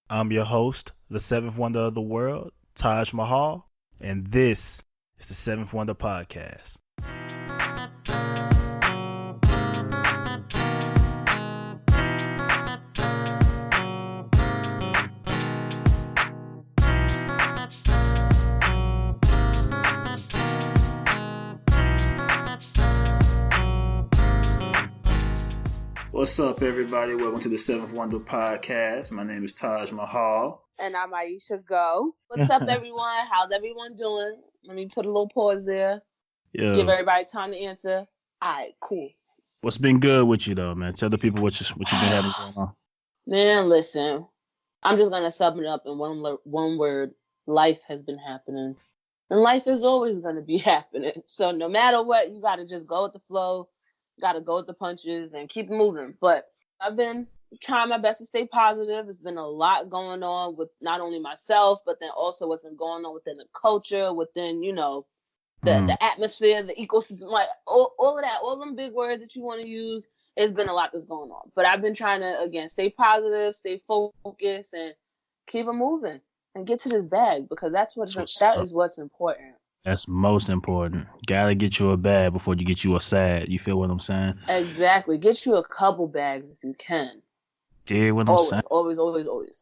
I'm your host, the 7th Wonder of the World, Taj Mahal, and this is the 7th Wonder Podcast. What's up, everybody? Welcome to the 7th Wonder Podcast. My name is Taj Mahal. And I'm Aisha Go. What's up, everyone? How's everyone doing? Let me put a little pause there. Yo. Give everybody time to answer. All right, cool. What's been good with you, though, man? Tell the people what you've been having going on. Man, listen. I'm just going to sum it up in one word. Life has been happening. And life is always going to be happening. So no matter what, you got to just go with the flow. Got to go with the punches and keep moving. But I've been trying my best to stay positive. There's been a lot going on with not only myself, but then also what's been going on within the culture, within, the atmosphere, the ecosystem, like all of that, all them big words that you want to use. It's been a lot that's going on. But I've been trying to, again, stay positive, stay focused, and keep it moving and get to this bag because that is what's important. That's most important. Gotta get you a bag before you get you a sad. You feel what I'm saying? Exactly. Get you a couple bags if you can. Yeah, what I'm saying? Always.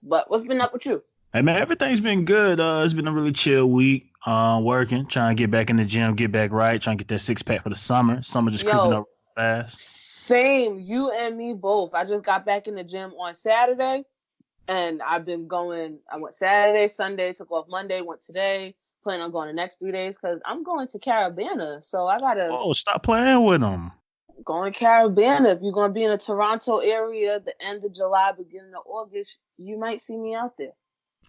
But what's been up with you? Hey, man, everything's been good. It's been a really chill week. Working, trying to get back in the gym, get back right, trying to get that six-pack for the summer. Summer just creeping up fast. Same. You and me both. I just got back in the gym on Saturday, and I've been going. I went Saturday, Sunday, took off Monday, went today. Plan on going the next 3 days because I'm going to Carabana, so I gotta. Oh, stop playing with them. Going to Carabana. If you're gonna be in the Toronto area, the end of July, beginning of August, you might see me out there.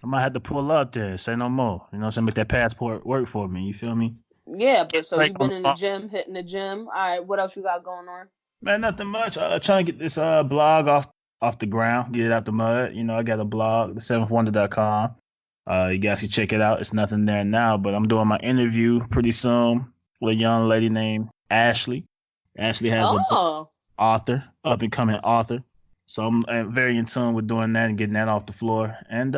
I might have to pull up there. Say no more. You know what I'm saying? Make that passport work for me. You feel me? Yeah, but so you've been in the gym, hitting the gym. All right, what else you got going on? Man, nothing much. Trying to get this blog off the ground, get it out the mud. You know, I got a blog, the7thwonder.com. You guys can check it out. It's nothing there now, but I'm doing my interview pretty soon with a young lady named Ashley. Ashley has a author, up and coming author. So I'm very in tune with doing that and getting that off the floor. And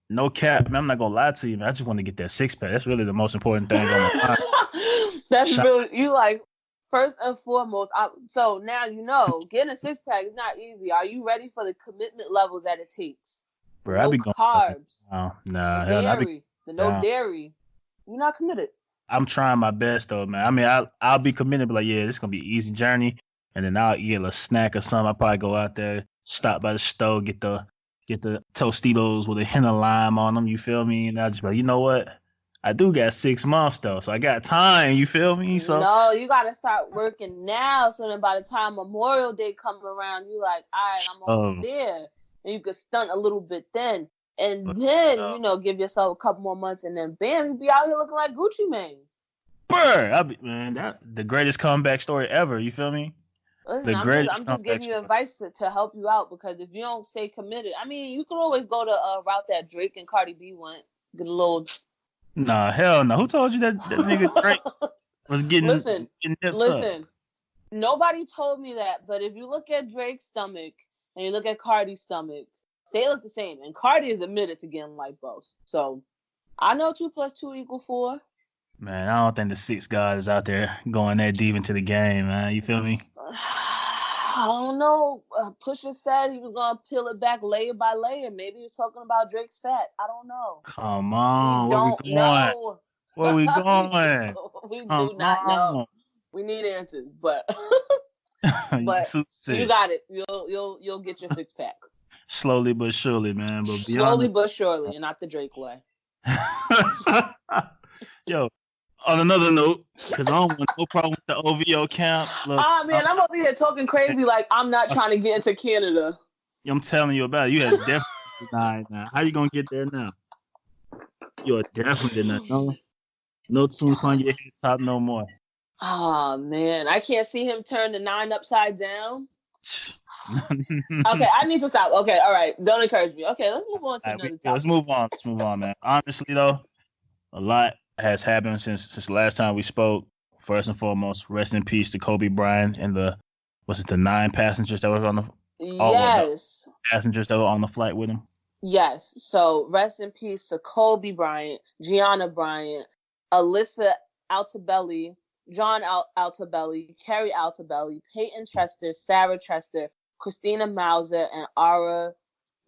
no cap, man, I'm not gonna lie to you, man. I just want to get that six pack. That's really the most important thing on my mind. That's really you like first and foremost. So now you know getting a six pack is not easy. Are you ready for the commitment levels that it takes? Bro, no carbs. No dairy. You're not committed. I'm trying my best though, man. I mean, I'll be committed, but like, yeah, this is gonna be an easy journey. And then I'll eat a snack or something. I'll probably go out there, stop by the store, get the Tostitos with a hint of lime on them. You feel me? And I just be like, you know what? I do got 6 months though, so I got time. You feel me? So no, you gotta start working now. So then by the time Memorial Day comes around, you like, all right, I'm almost there. And you could stunt a little bit then. And then, give yourself a couple more months and then bam, you be out here looking like Gucci Mane. That the greatest comeback story ever. You feel me? Listen, I'm just giving you advice to help you out because if you don't stay committed, I mean, you can always go to a route that Drake and Cardi B went. Get a little. Nah, hell no. Who told you that nigga Drake was getting Listen. Up? Nobody told me that, but if you look at Drake's stomach and you look at Cardi's stomach, they look the same. And Cardi is admitted to getting lipo. So I know 2 + 2 = 4. Man, I don't think the 6 guys out there going that deep into the game, man. You feel me? I don't know. Pusha said he was going to peel it back layer by layer. Maybe he was talking about Drake's fat. I don't know. Come on. Where we going? Where we going? We do not know. We need answers, but you got it. You'll get your 6-pack. Slowly but surely, man. But slowly but surely, and not the Drake way. Yo, on another note, because I don't want no problem with the OVO camp. Look, man, I'm over here talking crazy like I'm not trying to get into Canada. I'm telling you about it. You have definitely denied now. How you gonna get there now? You're definitely not. No tunes on your head top no more. Oh man, I can't see him turn the 9 upside down. Okay, I need to stop. Okay, all right. Don't encourage me. Okay, let's move on to another topic. Let's move on, man. Honestly, though, a lot has happened since the last time we spoke. First and foremost, rest in peace to Kobe Bryant and the 9 passengers that were on the Yes. passengers that were on the flight with him. Yes. So rest in peace to Kobe Bryant, Gianna Bryant, Alyssa Altabelli, John Altabelli, Carrie Altabelli, Peyton Chester, Sarah Chester, Christina Mauser, and Ara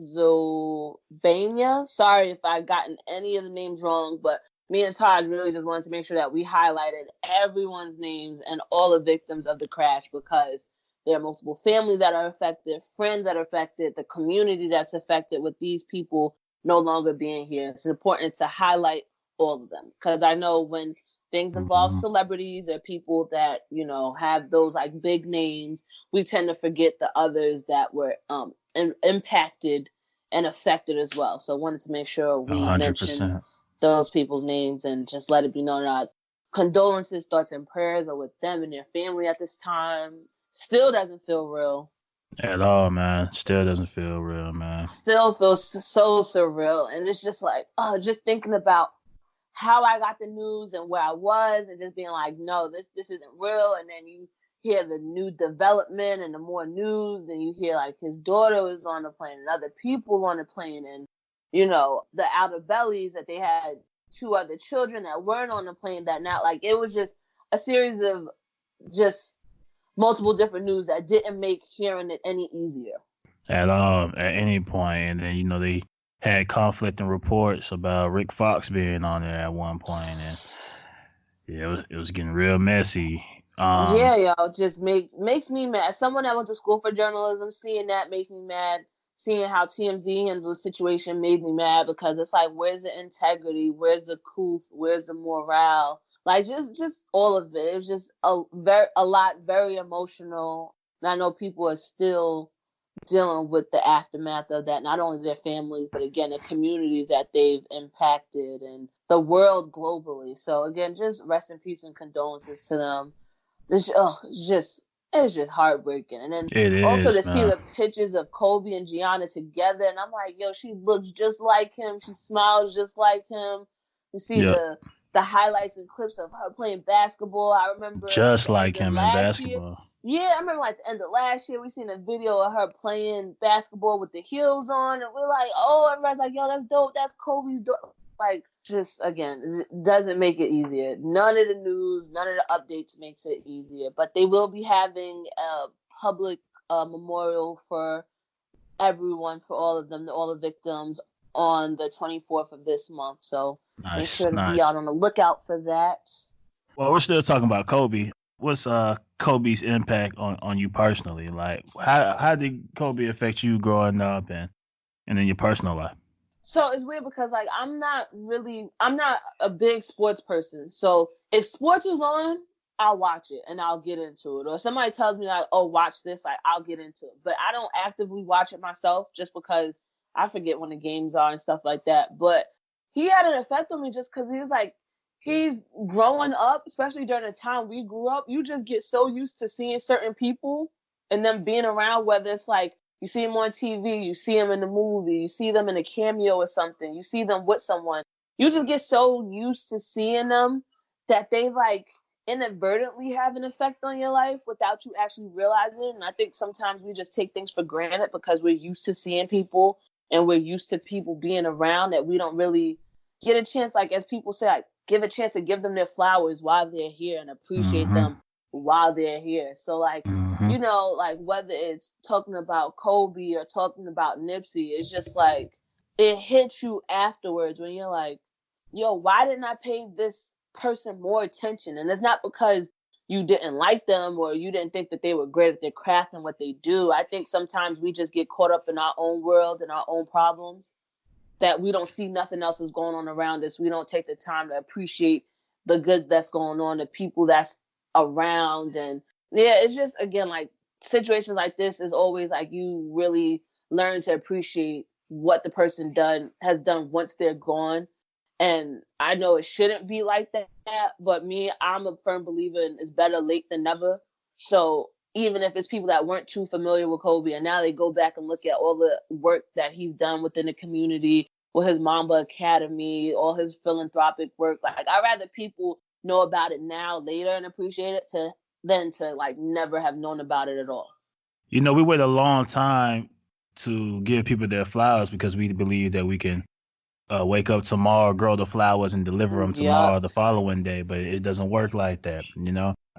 Zobania. Sorry if I gotten any of the names wrong, but me and Taj really just wanted to make sure that we highlighted everyone's names and all the victims of the crash, because there are multiple families that are affected, friends that are affected, the community that's affected with these people no longer being here. It's important to highlight all of them, because I know when things involve Mhm. celebrities or people that, you know, have those like big names, we tend to forget the others that were impacted and affected as well. So I wanted to make sure we mentioned 100%. those people's names and just let it be known that condolences, thoughts, and prayers are with them and their family at this time. Still doesn't feel real. At all, man. Still doesn't feel real, man. Still feels so surreal. And it's just like, oh, just thinking about how I got the news and where I was, and just being like, no, this isn't real. And then you hear the new development and the more news, and you hear like his daughter was on the plane and other people on the plane, and you know the outer bellies that they had two other children that weren't on the plane that now, like, it was just a series of just multiple different news that didn't make hearing it any easier. At all, at any point. And then, they had conflicting reports about Rick Fox being on there at one point, and yeah, it was getting real messy. Yeah, yo, just makes me mad. Someone that went to school for journalism, seeing that makes me mad. Seeing how TMZ handled the situation made me mad, because it's like, where's the integrity? Where's the truth? Where's the morale? Like, just all of it. It was just a lot, very emotional. And I know people are still dealing with the aftermath of that, not only their families, but again, the communities that they've impacted and the world globally. So again, just rest in peace and condolences to them. It's just heartbreaking. And then It also is, to see man. the pictures of Kobe and Gianna together, and I'm like, yo, she looks just like him. She smiles just like him. You see Yep. the highlights and clips of her playing basketball. I remember at Just the like end of him in last year. basketball. Yeah, I remember like the end of last year, we seen a video of her playing basketball with the heels on, and we're like, oh, everybody's like, yo, that's dope. That's Kobe's dope. Like, just again, it doesn't make it easier. None of the news, none of the updates makes it easier. But they will be having a public memorial for everyone, for all of them, all the victims, on the 24th of this month. So make Nice, sure to be out nice. on the lookout for that. Well, we're still talking about Kobe. What's Kobe's impact on you personally? Like, how did Kobe affect you growing up and in your personal life? So it's weird because like I'm not a big sports person. So if sports is on, I'll watch it and I'll get into it. Or somebody tells me like, oh, watch this, like I'll get into it. But I don't actively watch it myself, just because I forget when the games are and stuff like that. But he had an effect on me just because he's growing up, especially during the time we grew up. You just get so used to seeing certain people and them being around, whether it's like you see them on TV, you see them in the movie, you see them in a cameo or something, you see them with someone. You just get so used to seeing them that they like inadvertently have an effect on your life without you actually realizing it. And I think sometimes we just take things for granted because we're used to seeing people and we're used to people being around, that we don't really get a chance, like as people say, like give a chance to give them their flowers while they're here and appreciate Mm-hmm. them while they're here. So like, Mm-hmm. you know, like whether it's talking about Kobe or talking about Nipsey, it's just like it hits you afterwards when you're like, yo, why didn't I pay this person more attention? And it's not because you didn't like them or you didn't think that they were great at their craft and what they do. I think sometimes we just get caught up in our own world and our own problems, that we don't see nothing else is going on around us. We don't take the time to appreciate the good that's going on, the people that's around. And yeah, it's just, again, like situations like this is always like you really learn to appreciate what the person has done once they're gone. And I know it shouldn't be like that, but I'm a firm believer in it's better late than never. So even if it's people that weren't too familiar with Kobe and now they go back and look at all the work that he's done within the community, with his Mamba Academy, all his philanthropic work, like I'd rather people know about it now later and appreciate it than to like never have known about it at all. We wait a long time to give people their flowers because we believe that we can wake up tomorrow, grow the flowers, and deliver them Yep. tomorrow, the following day. But it doesn't work like that.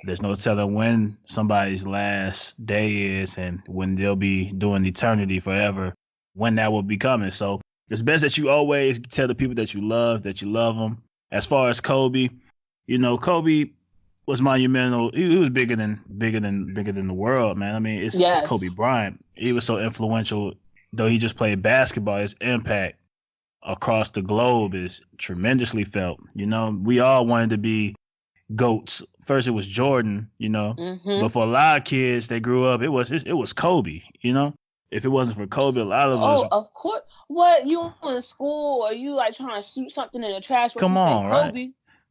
There's no telling when somebody's last day is and when they'll be doing eternity forever, when that will be coming. So it's best that you always tell the people that you love them. As far as Kobe, Kobe was monumental. He was bigger than the world, man. I mean, it's Yes. Kobe Bryant. He was so influential. Though he just played basketball, his impact across the globe is tremendously felt. We all wanted to be GOATs. First it was Jordan, but for a lot of kids they grew up, it was Kobe. If it wasn't for Kobe, a lot of us. Oh, of course. What, you in school or you like trying to shoot something in the trash? What Come you say, on, right? Kobe?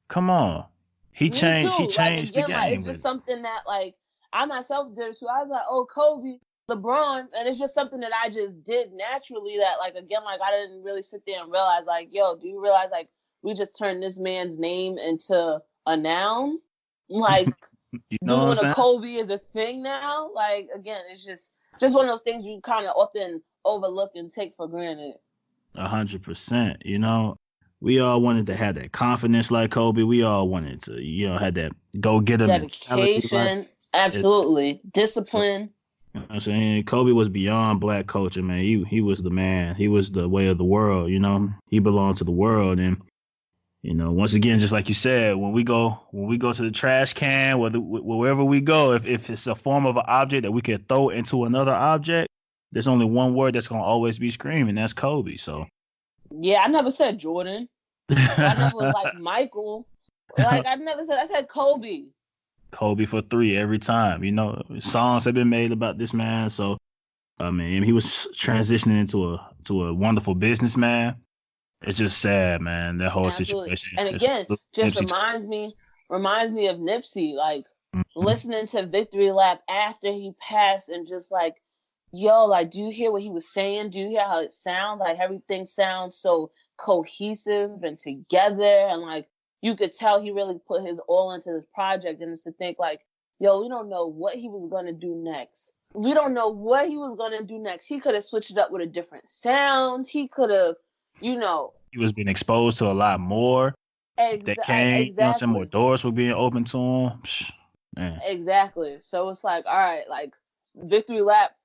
Come on. He Me changed. He too. Like, changed the again, like, game it's with just it. something that, like, I myself did too. I was like, oh, Kobe, LeBron, and it's just something that I just did naturally. That, like, again, like, I didn't really sit there and realize, like, yo, do you realize, like, we just turned this man's name into a noun? Like, You know what I'm doing a saying? Kobe is a thing now. Like, again, it's just one of those things you kind of often overlook and take for granted. 100%. We all wanted to have that confidence like Kobe. We all wanted to, have that go get 'em mentality. Dedication, It, absolutely, so, discipline. you know what I'm saying? Kobe was beyond black culture, man. He was the man. He was the way of the world. He belonged to the world, and once again, just like you said, when we go to the trash can, wherever we go, if it's a form of an object that we can throw into another object, there's only one word that's gonna always be screaming. That's Kobe. So. Yeah, I never said Jordan. I never was like Michael. Like, I said Kobe. Kobe for 3 every time. Songs have been made about this man. So, I mean, he was transitioning into a wonderful businessman. It's just sad, man. That whole Absolutely. situation. And again, just Nipsey. reminds me of Nipsey. Like, Mhm. listening to Victory Lap after he passed, and just like, yo, like, do you hear what he was saying? Do you hear how it sounds? Like, everything sounds so cohesive and together, and like, you could tell he really put his all into this project. And it's to think like, yo, we don't know what he was gonna do next. We don't know what he was gonna do next. He could have switched it up with a different sound. He could have, He was being exposed to a lot more that came. exactly. More doors were being opened to him. Psh, man. Exactly. So it's like, all right, like, Victory Lap,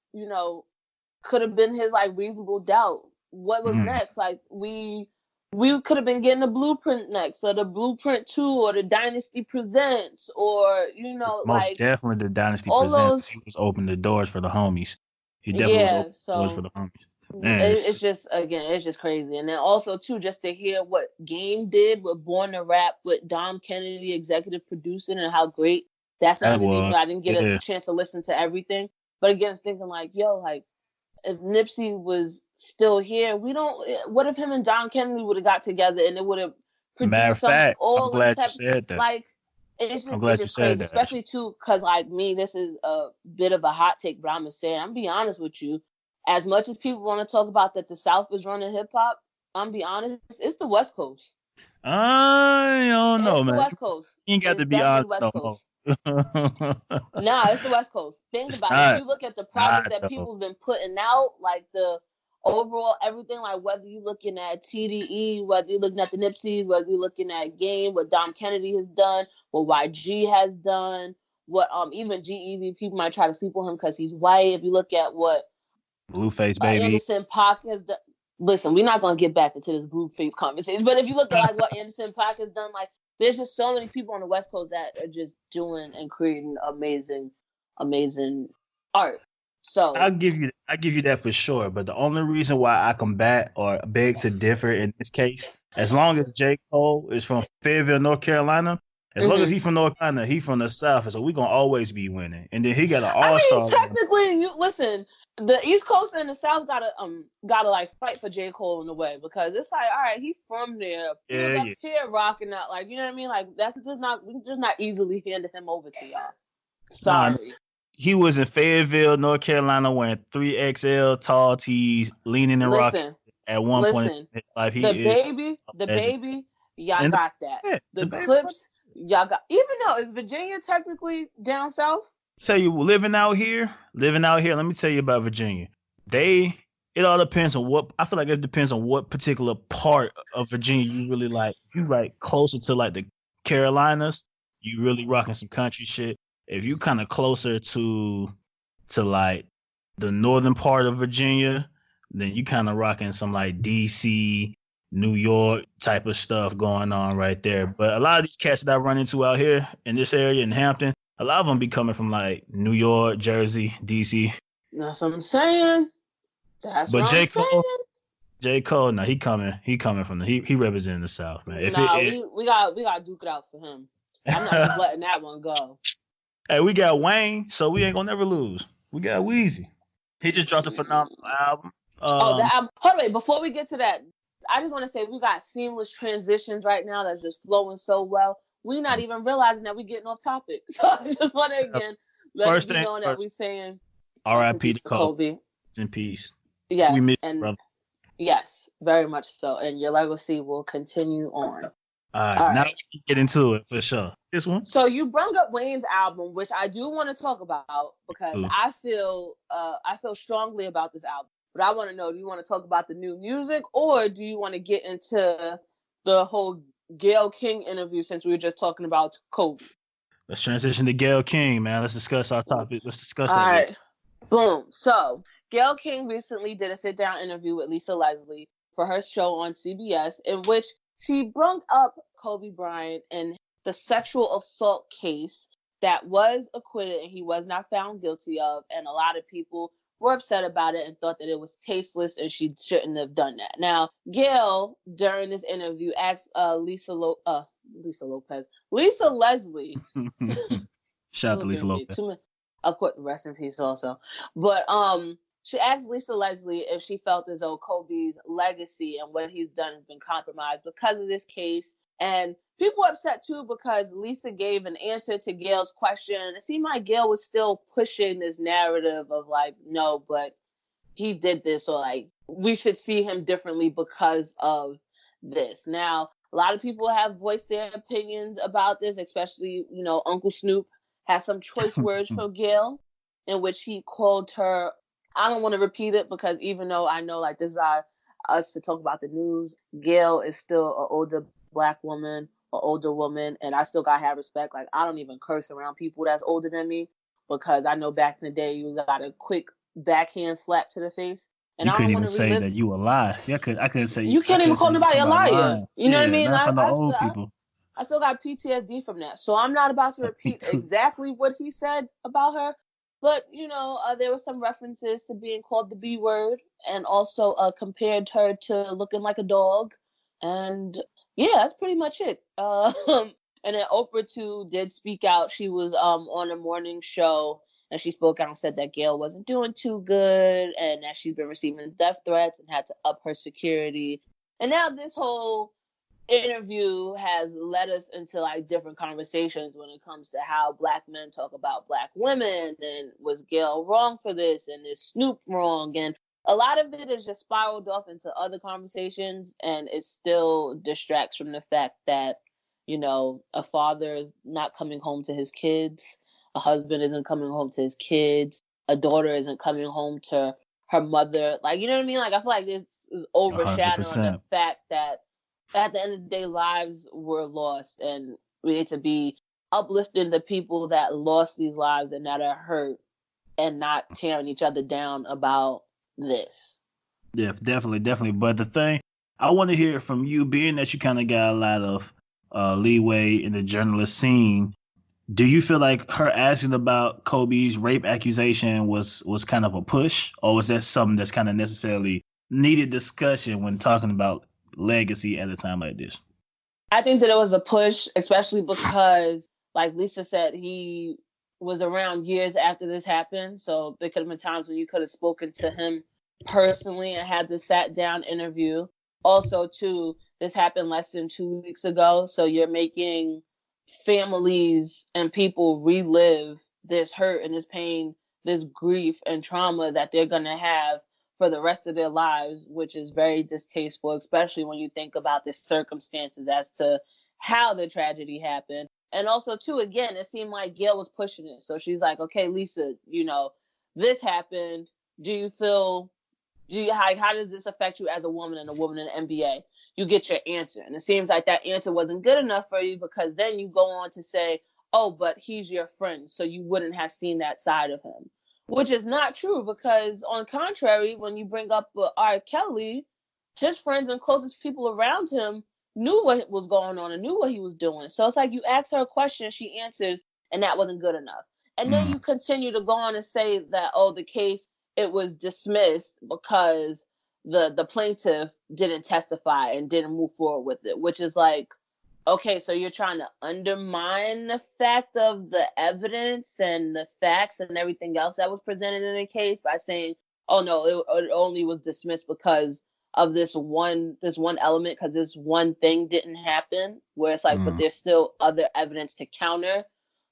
could have been his like reasonable doubt. What was next? Like, we could have been getting the Blueprint next, or the Blueprint 2, or the Dynasty Presents, or Most like, definitely the Dynasty all Presents. those. He was opening the doors for the homies. He definitely was opening the doors for the homies. Man, It's just, again, it's just crazy. And then also too, just to hear what Game did with Born to Rap with Dom Kennedy executive producing, and how great that's underneath. I didn't get a chance to listen to everything, but again, it's thinking like, yo, like, if Nipsey was still here, what if him and Dom Kennedy would have got together and it would have produced something I'm glad you said that. Like, it's just crazy, especially too, because like me, this is a bit of a hot take, but I'm gonna say it. I'm gonna be honest with you. As much as people want to talk about that the South is running hip hop, I'm be honest, it's the West Coast. I don't know, man. The West Coast. You ain't got to be honest no more. Nah, it's the West Coast. Think about it. If you look at the projects that people have been putting out, like the overall everything, like whether you're looking at TDE, whether you're looking at the Nipsey, whether you're looking at Game, what Dom Kennedy has done, what YG has done, what even G-Eazy, people might try to sleep on him because he's white. If you look at what Blueface Baby, Anderson .Paak has done. Listen, we're not gonna get back into this Blueface conversation, but if you look at like what Anderson .Paak has done, like, there's just so many people on the West Coast that are just doing and creating amazing art. So I'll give you that for sure. But the only reason why I combat or beg to differ in this case, as long as J. Cole is from Fayetteville, North Carolina, as long as he's from North Carolina, he from the South, so we're gonna always be winning. And then he got an all-star. I mean, technically, you listen. The East Coast and the South gotta like fight for J. Cole in a way, because it's like, all right, he's from there. He's up here rocking out, like, you know what I mean? Like, that's just not easily handing him over to y'all. Sorry. Nah, he was in Fayetteville, North Carolina, wearing 3XL tall tees, leaning and rocking at one point in his life. The baby, y'all got that. Yeah, the Clips, y'all got. Even though, is Virginia technically down south? Tell you, living out here. Let me tell you about Virginia. They it all depends on what. I feel like it depends on what particular part of Virginia you really like. If you like closer to like the Carolinas, you really rocking some country shit. If you kind of closer to like the northern part of Virginia, then you kind of rocking some like DC, New York type of stuff going on right there. But a lot of these cats that I run into out here in this area in Hampton, a lot of them be coming from like New York, Jersey, DC. That's what I'm saying. That's But what I'm saying. J. Cole, no, he coming from he representing the South, man. Nah, we got duke it out for him. I'm not just letting that one go. Hey, we got Wayne, so we ain't gonna never lose. We got Weezy. He just dropped a phenomenal album. Hold on, wait, before we get to that, I just want to say we got seamless transitions right now that's just flowing so well. We're not even realizing that we're getting off topic. So I just want to again let it be known that we're saying R.I.P. to Kobe. In peace. Yes, we miss and you, brother. yes, very much so. And your legacy will continue on. All right, now we can get into it for sure. This one. So you brought up Wayne's album, which I do want to talk about because I feel strongly about this album. But I want to know, do you want to talk about the new music or do you want to get into the whole Gayle King interview since we were just talking about Kobe? Let's transition to Gayle King, man. Let's discuss our topic. Let's discuss that. All right. Boom. So Gayle King recently did a sit-down interview with Lisa Leslie for her show on CBS in which she brought up Kobe Bryant and the sexual assault case that was acquitted and he was not found guilty of. And a lot of people were upset about it and thought that it was tasteless and she shouldn't have done that. Now, Gayle, during this interview, asked Lisa Leslie. Shout out to Lisa Lopez. Of course, rest in peace also. But she asked Lisa Leslie if she felt as though Kobe's legacy and what he's done has been compromised because of this case. And people were upset too because Lisa gave an answer to Gayle's question. It seemed like Gayle was still pushing this narrative of like, no, but he did this, or like we should see him differently because of this. Now, a lot of people have voiced their opinions about this, especially, Uncle Snoop has some choice words from Gayle in which he called her, I don't want to repeat it because even though I know like this is us to talk about the news, Gayle is still an older Black woman, or older woman, and I still gotta have respect. Like I don't even curse around people that's older than me because I know back in the day you got a quick backhand slap to the face. And you couldn't even say that you a lie. I couldn't say you can't even call nobody a liar. Lying. You know what I mean? Not from the old people. I still got PTSD from that, so I'm not about to repeat exactly what he said about her. But there were some references to being called the B word, and also compared her to looking like a dog. And yeah, that's pretty much it. And then Oprah too did speak out. She was on a morning show and she spoke out and said that Gayle wasn't doing too good and that she's been receiving death threats and had to up her security. And now this whole interview has led us into like different conversations when it comes to how Black men talk about Black women, and was Gayle wrong for this, and is Snoop wrong, and a lot of it is just spiraled off into other conversations, and it still distracts from the fact that a father is not coming home to his kids, a husband isn't coming home to his kids, a daughter isn't coming home to her mother. Like, you know what I mean? Like, I feel like it's overshadowing the fact that at the end of the day, lives were lost, and we need to be uplifting the people that lost these lives and that are hurt, and not tearing each other down about this. Yeah, definitely. But the thing, I want to hear from you, being that you kind of got a lot of leeway in the journalist scene. Do you feel like her asking about Kobe's rape accusation was kind of a push, or was that something that's kind of necessarily needed discussion when talking about legacy at a time like this? I think that it was a push, especially because, like Lisa said, he was around years after this happened. So there could have been times when you could have spoken to him personally and had this sat down interview. Also, too, this happened less than 2 weeks ago. So you're making families and people relive this hurt and this pain, this grief and trauma that they're going to have for the rest of their lives, which is very distasteful, especially when you think about the circumstances as to how the tragedy happened. And also, too, again, it seemed like Gayle was pushing it. So she's like, okay, Lisa, this happened. Do you feel How does this affect you as a woman and a woman in the NBA? You get your answer. And it seems like that answer wasn't good enough for you, because then you go on to say, oh, but he's your friend, so you wouldn't have seen that side of him. Which is not true, because on contrary, when you bring up R. Kelly, his friends and closest people around him knew what was going on and knew what he was doing. So it's like you ask her a question, she answers, and that wasn't good enough. And then you continue to go on and say that, oh, the case, it was dismissed because the plaintiff didn't testify and didn't move forward with it, which is like, okay, so you're trying to undermine the fact of the evidence and the facts and everything else that was presented in the case by saying, oh no, it only was dismissed because of this one element, because this one thing didn't happen, where it's like, but there's still other evidence to counter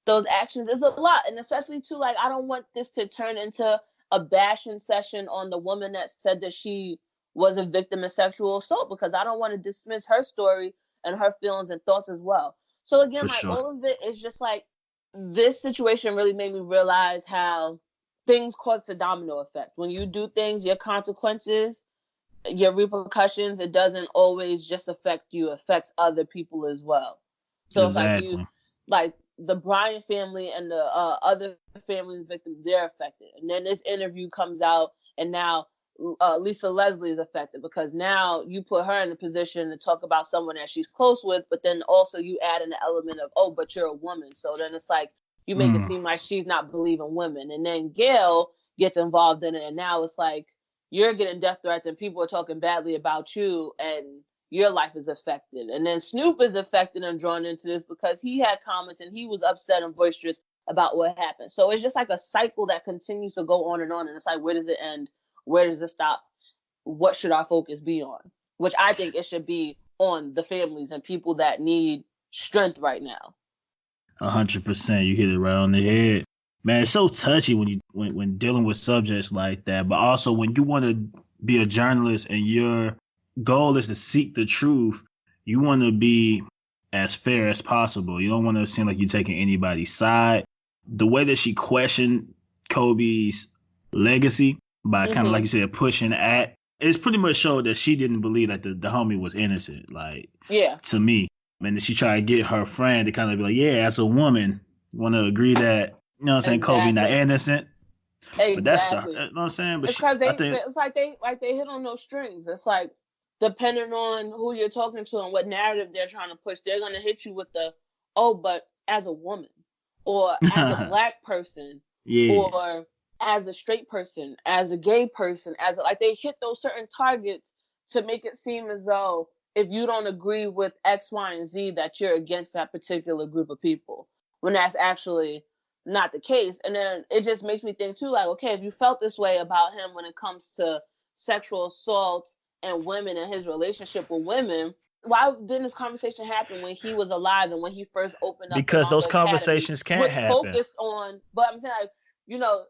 those actions. Is a lot. And especially too, like, I don't want this to turn into a bashing session on the woman that said that she was a victim of sexual assault, because I don't want to dismiss her story and her feelings and thoughts as well. So again, all of it is just like, this situation really made me realize how things cause a domino effect. When you do things, your consequences, your repercussions, it doesn't always just affect you, it affects other people as well. So exactly. It's like the Bryant family and the other family victims, they're affected. And then this interview comes out, and now Lisa Leslie is affected, because now you put her in a position to talk about someone that she's close with, but then also you add in the element of, oh, but you're a woman. So then it's like, you make it seem like she's not believing women. And then Gail gets involved in it, and now it's like, you're getting death threats and people are talking badly about you, and your life is affected. And then Snoop is affected and drawn into this because he had comments and he was upset and boisterous about what happened. So it's just like a cycle that continues to go on. And it's like, where does it end? Where does it stop? What should our focus be on? Which I think it should be on the families and people that need strength right now. 100%. You hit it right on the head. Man, it's so touchy when dealing with subjects like that. But also when you want to be a journalist and your goal is to seek the truth, you want to be as fair as possible. You don't want to seem like you're taking anybody's side. The way that she questioned Kobe's legacy by kind of, like you said, pushing at, it's pretty much showed that she didn't believe that the homie was innocent. Like, yeah, to me. And she tried to get her friend to kind of be like, yeah, as a woman, want to agree that, you know what I'm saying, Kobe not innocent. Exactly. But that's the, you know what I'm saying? But it's like they hit on those strings. It's like, depending on who you're talking to and what narrative they're trying to push, they're going to hit you with the, oh, but as a woman, or as a black person, or as a straight person, as a gay person, like they hit those certain targets to make it seem as though if you don't agree with X, Y, and Z, that you're against that particular group of people, when that's actually not the case. And then it just makes me think too, like, okay, if you felt this way about him when it comes to sexual assault and women and his relationship with women, why didn't this conversation happen when he was alive and when he first opened up? Because those conversations can't happen. Focus on, but I'm saying, like, you know,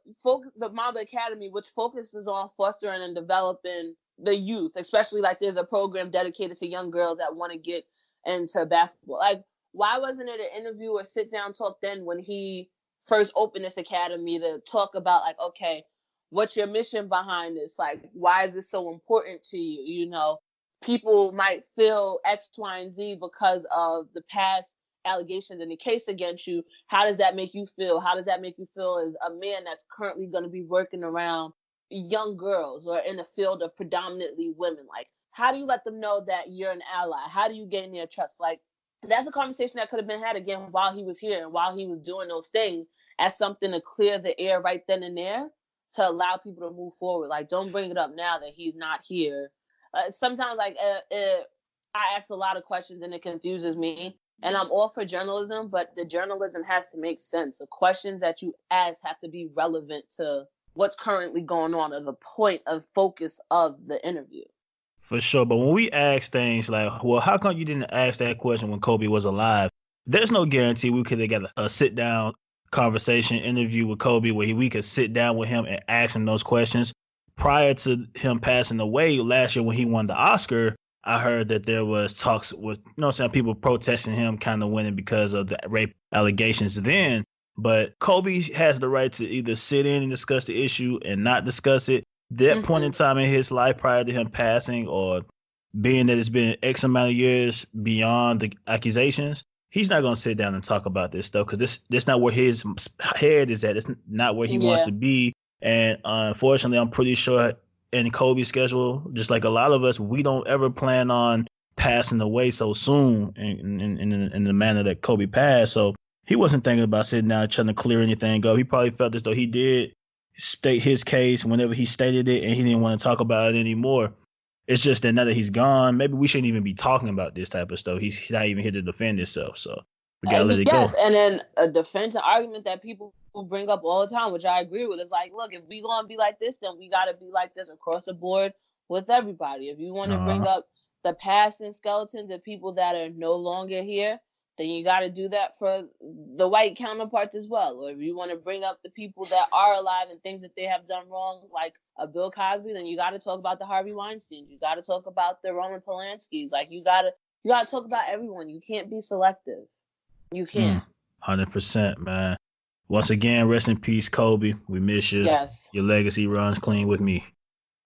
the Mamba Academy, which focuses on fostering and developing the youth, especially like there's a program dedicated to young girls that want to get into basketball. Like, why wasn't it an interview or sit down talk then when he first opened this academy to talk about, like, okay, what's your mission behind this? Like, why is this so important to you? You know, people might feel X, Y, and Z because of the past allegations in the case against you. How does that make you feel? How does that make you feel as a man that's currently going to be working around young girls or in a field of predominantly women? Like, how do you let them know that you're an ally? How do you gain their trust? Like, that's a conversation that could have been had again while he was here and while he was doing those things, as something to clear the air right then and there to allow people to move forward. Like, don't bring it up now that he's not here. Sometimes, like, I ask a lot of questions and it confuses me. And I'm all for journalism, but the journalism has to make sense. The questions that you ask have to be relevant to what's currently going on, or the point of focus of the interview. For sure. But when we ask things like, well, how come you didn't ask that question when Kobe was alive? There's no guarantee we could have got a sit-down conversation interview with Kobe where we could sit down with him and ask him those questions. Prior to him passing away last year when he won the Oscar, I heard that there was talks with, you know, some people protesting him kind of winning because of the rape allegations then. But Kobe has the right to either sit in and discuss the issue and not discuss it. that point in time in his life prior to him passing, or being that it's been X amount of years beyond the accusations, he's not gonna sit down and talk about this stuff because this not where his head is at. It's not where he wants to be. And unfortunately, I'm pretty sure in Kobe's schedule, just like a lot of us, we don't ever plan on passing away so soon in the manner that Kobe passed. So he wasn't thinking about sitting down and trying to clear anything up. He probably felt as though he did state his case whenever he stated it, and he didn't want to talk about it anymore. It's just that now that he's gone, maybe we shouldn't even be talking about this type of stuff. He's not even here to defend himself, so we gotta let it go. Yes, and then a defense argument that people bring up all the time, which I agree with, is like, look, if we gonna be like this, then we gotta be like this across the board with everybody. If you want to bring up the past and skeletons of people that are no longer here, then you got to do that for the white counterparts as well. Or if you want to bring up the people that are alive and things that they have done wrong, like a Bill Cosby, then you got to talk about the Harvey Weinsteins. You got to talk about the Roman Polanskis. Like you got to talk about everyone. You can't be selective. You can't. 100%, man. Once again, rest in peace, Kobe. We miss you. Yes. Your legacy runs clean with me.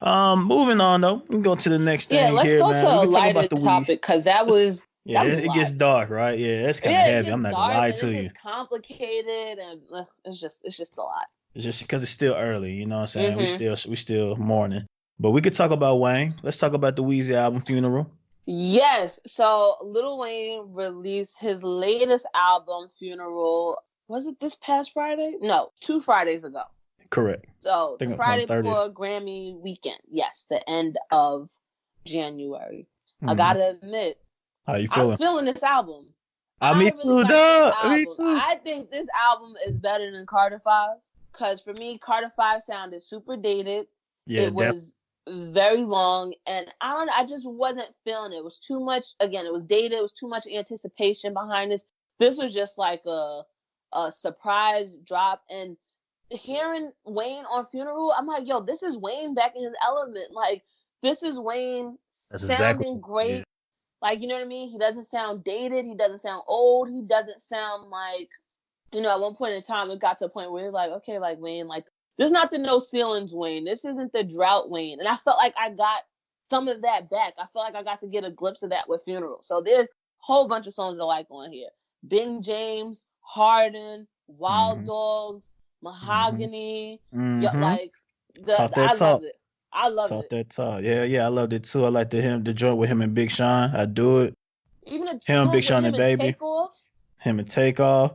Moving on though, we can go to the next thing. Yeah, let's here, go man. to a lighter topic because that was. Yeah, it gets dark, right? Yeah, that's kind of heavy. I'm not gonna lie to you. It's complicated and it's just a lot. It's just because it's still early, you know what I'm saying? We still mourning, but we could talk about Wayne. Let's talk about the Weezy album Funeral. Yes, so Lil Wayne released his latest album Funeral. Was it this past Friday? No, 2 Fridays ago. Correct. So the Friday before Grammy weekend. Yes, the end of January. I gotta admit, how you feeling? I'm feeling this album. Me too, dog. Me too. I think this album is better than Carter 5 because for me, Carter 5 sounded super dated. Yeah, it was very long, and I just wasn't feeling it. It was too much. Again, it was dated. It was too much anticipation behind this. This was just like a surprise drop, and hearing Wayne on Funeral, I'm like, yo, this is Wayne back in his element. Like, this is Wayne sounding great. Yeah. Like, you know what I mean? He doesn't sound dated. He doesn't sound old. He doesn't sound like, you know, at one point in time, it got to a point where it's like, okay, like, Wayne, like, this is not the no ceilings Wayne. This isn't the drought Wayne. And I felt like I got some of that back. I felt like I got to get a glimpse of that with Funeral. So there's a whole bunch of songs I like on here. Bing James, Harden, Wild Dogs, Mahogany, like I love it. I love it. That talk. Yeah, I loved it too. I liked the joint with him and Big Sean. I do it. Even him, Big Sean, and Baby. Him and Takeoff.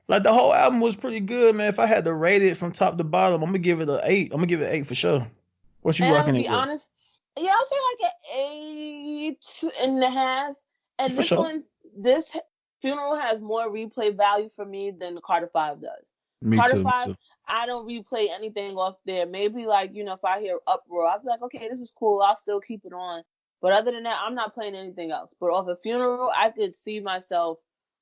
Like the whole album was pretty good, man. If I had to rate it from top to bottom, I'm gonna give it an 8. I'm gonna give it 8 for sure. What you rocking it with? To be honest, yeah, I'll say like an 8.5. And for sure. This Funeral has more replay value for me than the Carter 5 does. Carter 5, I don't replay anything off there. Maybe like, you know, if I hear Uproar, I'll be like, okay, this is cool. I'll still keep it on. But other than that, I'm not playing anything else. But off a Funeral, I could see myself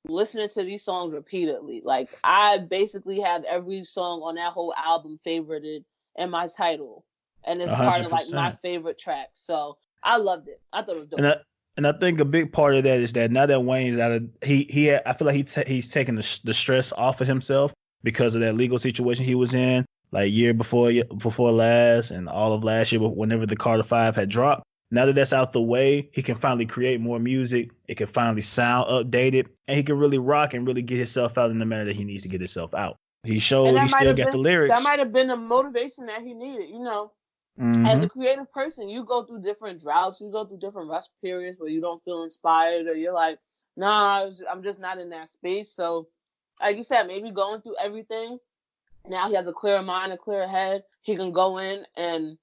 listening to these songs repeatedly. Like, I basically have every song on that whole album favorited in my title. And it's 100%. Part of like my favorite tracks. So I loved it. I thought it was dope. And I think a big part of that is that now that Wayne's out of I feel like he's taking the stress off of himself because of that legal situation he was in, like year before last and all of last year, whenever the Carter 5 had dropped. Now that that's out the way, he can finally create more music. It can finally sound updated, and he can really rock and really get himself out in the manner that he needs to get himself out. He showed he still got the lyrics. That might have been the motivation that he needed, you know. As a creative person, you go through different droughts. You go through different rest periods where you don't feel inspired or you're like, nah, I'm just not in that space. So, like you said, maybe going through everything, now he has a clearer mind, a clearer head. He can go in and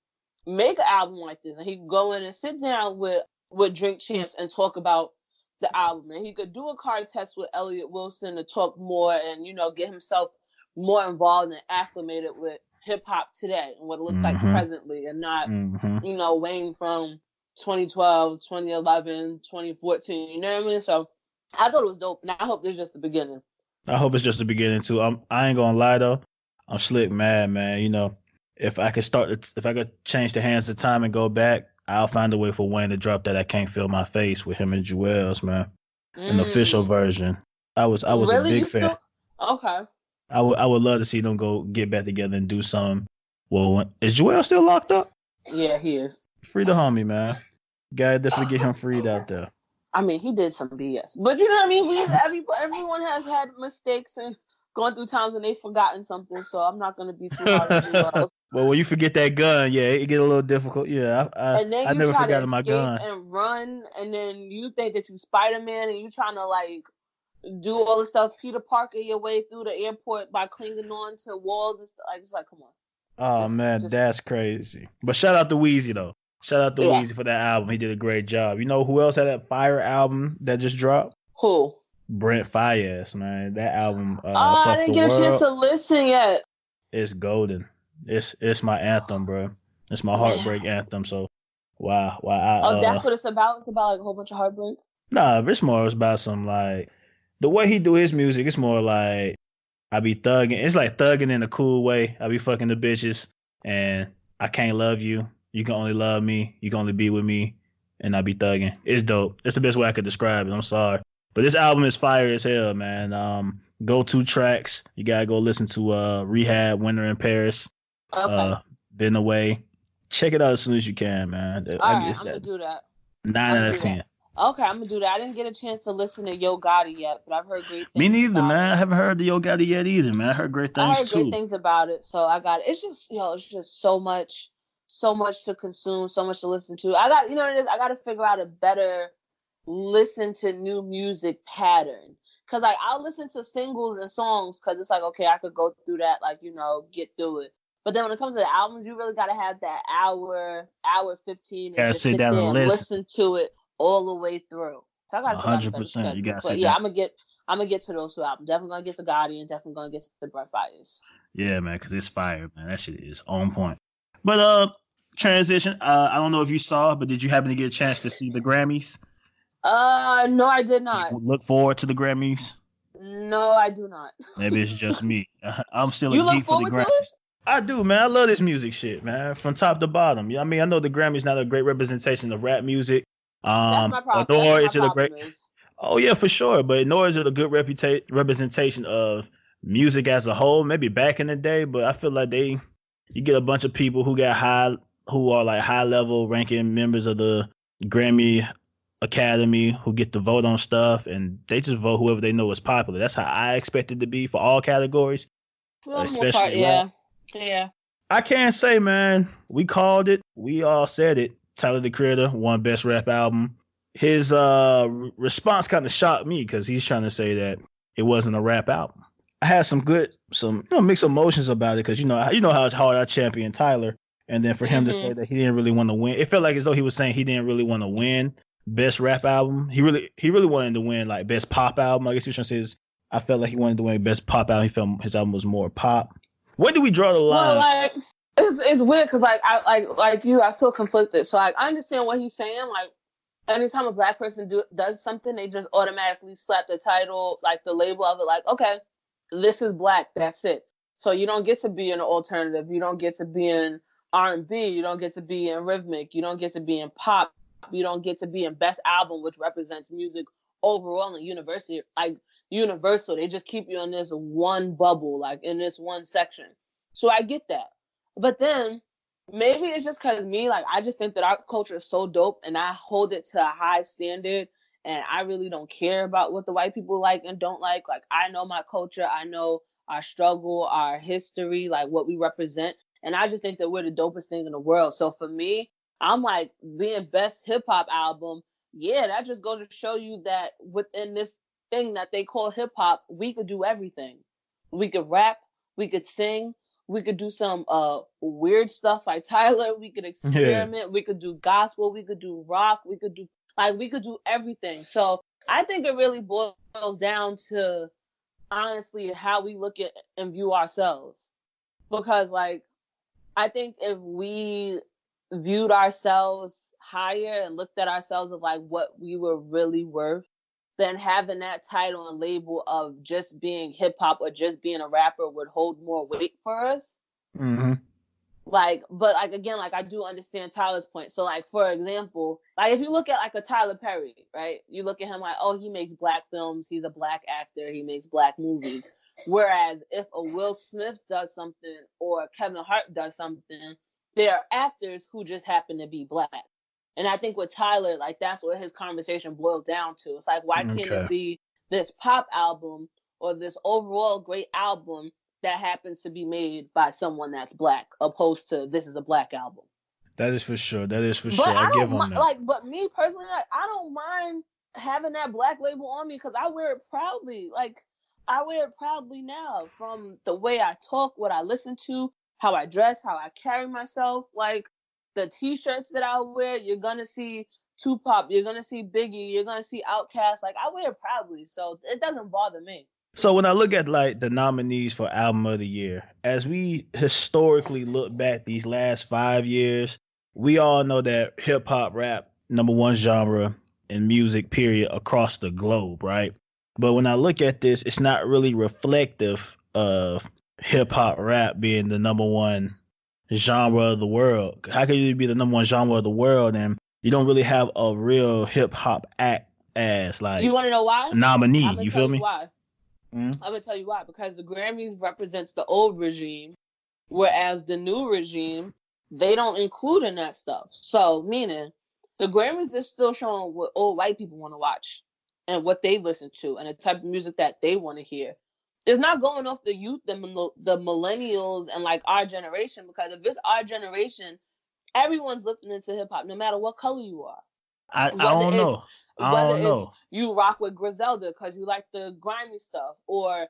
make an album like this. And he can go in and sit down with Drink Champs and talk about the album. And he could do a card test with Elliott Wilson to talk more and, you know, get himself more involved and acclimated with hip-hop today and what it looks like presently and not, you know, Wayne from 2012, 2011, 2014, you know what I mean? So I thought it was dope, and I hope this is just the beginning. I hope it's just the beginning, too. I ain't gonna lie, though. I'm slick mad, man. You know, if I could change the hands of time and go back, I'll find a way for Wayne to drop that I Can't Feel My Face with him and Jewels, man. An official version. I was really? A big fan. Okay. I would love to see them go get back together and do something. Well, is Joel still locked up? Yeah, he is. Free the homie, man. Gotta definitely get him freed out there. I mean, he did some BS, but you know what I mean. Everyone has had mistakes and gone through times when they've forgotten something. So I'm not gonna be too hard on you. Well, when you forget that gun, yeah, it get a little difficult. Yeah, And then I you never try to forgot my escape gun. and run, and then you think that you Spider-Man, and you trying to like do all the stuff Peter Parker your way through the airport by clinging on to walls and stuff. Like, it's like, come on, Oh man, just that's crazy. But shout out to Wheezy though. Shout out to yeah. Wheezy for that album. He did a great job. You know who else had that fire album that just dropped? Who? Brent Fayez, man. That album, I Fuck didn't the get a chance World, to listen yet. it's golden. It's my anthem, bro. It's my Man. heartbreak anthem. So why Oh, that's what it's about. It's about like a whole bunch of heartbreak. nah, it's about some like the way he do his music. It's more like I be thugging. It's like thugging in a cool way. I be fucking the bitches, and I can't love you. You can only love me. You can only be with me, and I be thugging. It's dope. It's the best way I could describe it. I'm sorry, but this album is fire as hell, man. Go to tracks. You gotta go listen to Rehab, Winter in Paris, Okay. Been Away. Check it out as soon as you can, man. All I right, guess I'm gonna that do that. 9 I'm gonna out of do that. 10. Okay, I'm gonna do that. I didn't get a chance to listen to Yo Gotti yet, but I've heard great Me things neither, about man. I it. haven't heard the Yo Gotti yet either, man. I heard great I things heard great too. things about it, so I got it. It's just, it's just so much to consume, so much to listen to. I got, what it is. I got to figure out a better listen to new music pattern, because like I'll listen to singles and songs because it's like, okay, I could go through that, like, get through it. But then when it comes to the albums, you really got to have that hour 15 and Gotta just sit sit down there and and listen. listen to it all the way through. So I got to figure out a better 100%. You schedule. gotta But sit yeah, down. I'm gonna get to those two albums. Definitely gonna get to Gotti and definitely gonna get to the Brent Fires. Yeah, man, because it's fire, man. That shit is on point. But transition. I don't know if you saw, but did you happen to get a chance to see the Grammys? No, I did You not. look forward to the Grammys? No, I do not. Maybe it's just me. I'm still a You look geek for the forward to it? Grammys. I do, man. I love this music shit, man, from top to bottom. Yeah, I mean, I know the Grammys not a great representation of rap music. That's my Or problem. That's nor what my is it a great. problem is. Oh yeah, for sure. But nor is it a good representation of music as a whole. Maybe back in the day, but I feel like you get a bunch of people who are like high level ranking members of the Grammy Academy who get to vote on stuff, and they just vote whoever they know is popular. That's how I expect it to be for all categories, For the most part, especially rap. yeah. I can't say, man. We called it. We all said it. Tyler the Creator won Best Rap Album. His response kind of shocked me because he's trying to say that it wasn't a rap album. I had some mixed emotions about it because you know how hard I champion Tyler, and then for him to say that he didn't really want to win, it felt like as though he was saying he didn't really want to win Best Rap Album. He really wanted to win like Best Pop Album. I guess he was trying to say I felt like he wanted to win Best Pop Album. He felt his album was more pop. Where do we draw the line? Well, like it's weird because I feel conflicted. So like I understand what he's saying. Like anytime a black person does something, they just automatically slap the title, like the label of it, like, okay, this is black. That's it. So you don't get to be an alternative. You don't get to be in R&B. You don't get to be in rhythmic. You don't get to be in pop. You don't get to be in best album, which represents music overall and universal. They just keep you in this one bubble, like in this one section. So I get that. But then maybe it's just because me, like, I just think that our culture is so dope and I hold it to a high standard and I really don't care about what the white people like and don't like. Like, I know my culture, I know our struggle, our history, like what we represent. And I just think that we're the dopest thing in the world. So for me, I'm like, being best hip hop album, yeah, that just goes to show you that within this thing that they call hip hop, we could do everything. We could rap, we could sing, we could do some weird stuff like Tyler. We could Yeah. experiment. We could do gospel. We could do rock. We could do everything. So I think it really boils down to honestly how we look at and view ourselves. Because like I think if we viewed ourselves higher and looked at ourselves of like what we were really worth, then having that title and label of just being hip hop or just being a rapper would hold more weight for us. Mm-hmm. Like, but like again, like I do understand Tyler's point. So like for example, like if you look at like a Tyler Perry, right? You look at him like, oh, he makes black films, he's a black actor, he makes black movies. Whereas if a Will Smith does something or Kevin Hart does something, They're actors who just happen to be black. And I think with Tyler, like that's what his conversation boiled down to. It's like, why can't Okay. it be this pop album or this overall great album that happens to be made by someone that's black, opposed to this is a black album? That is for sure. That is for But sure. I I give don't him mind, that. like, but me personally, like, I don't mind having that black label on me because I wear it proudly. Like, I wear it proudly now, from the way I talk, what I listen to, how I dress, how I carry myself. Like, the T-shirts that I wear, you're gonna see Tupac, you're gonna see Biggie, you're gonna see Outkast. Like, I wear it proudly, so it doesn't bother me. So when I look at like the nominees for album of the year, as we historically look back these last 5 years, we all know that hip hop rap number one genre in music period across the globe, right? But when I look at this, it's not really reflective of hip hop rap being the number one genre of the world. How can you be the number one genre of the world and you don't really have a real hip hop act as You like want to know why? a nominee? I'm gonna You tell feel you me? why. Mm? I'm gonna tell you why. Because the Grammys represents the old regime, whereas the new regime, they don't include in that stuff. So meaning the Grammys is still showing what old white people want to watch and what they listen to and the type of music that they want to hear. It's not going off the youth, the millennials, and like our generation. Because if it's our generation, everyone's looking into hip hop, no matter what color you are. I Whether don't it's know. I whether don't it's know. you rock with Griselda because you like the grimy stuff, or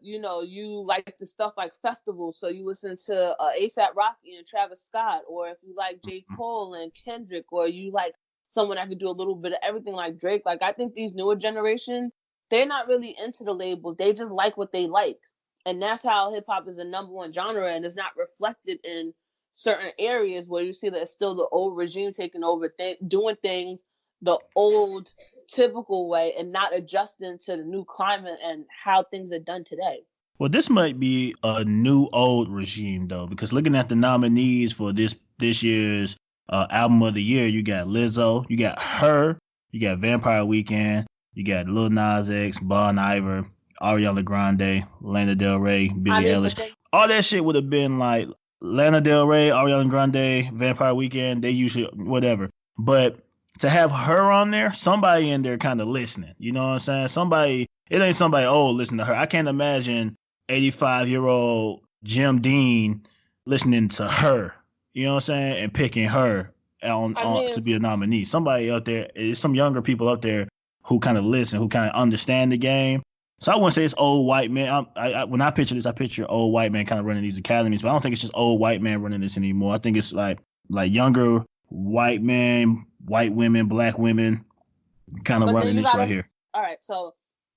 you like the stuff like festivals, so you listen to ASAP Rocky and Travis Scott, or if you like J. Cole and Kendrick, or you like someone that can do a little bit of everything like Drake. Like, I think these newer generations, they're not really into the labels. They just like what they like. And that's how hip hop is the number one genre, and it's not reflected in certain areas where you see that it's still the old regime taking over, doing things the old typical way and not adjusting to the new climate and how things are done today. Well, this might be a new old regime though, because looking at the nominees for this year's album of the year, you got Lizzo, you got her, you got Vampire Weekend, you got Lil Nas X, Bon Iver, Ariana Grande, Lana Del Rey, I Billie didn't even Eilish. think. All that shit would have been like Lana Del Rey, Ariana Grande, Vampire Weekend. They usually whatever, but to have her on there, somebody in there kind of listening. You know what I'm saying? Somebody. It ain't somebody old listening to her. I can't imagine 85-year-old Jim Dean listening to her, you know what I'm saying, and picking her I on to mean, be a nominee. Somebody out there, there's some younger people out there who kind of listen, who kind of understand the game. So I wouldn't say it's old white man. When I picture this, I picture old white man kind of running these academies, but I don't think it's just old white man running this anymore. I think it's like younger white men, white women, black women kind of but then running you this right gotta. here. All right, so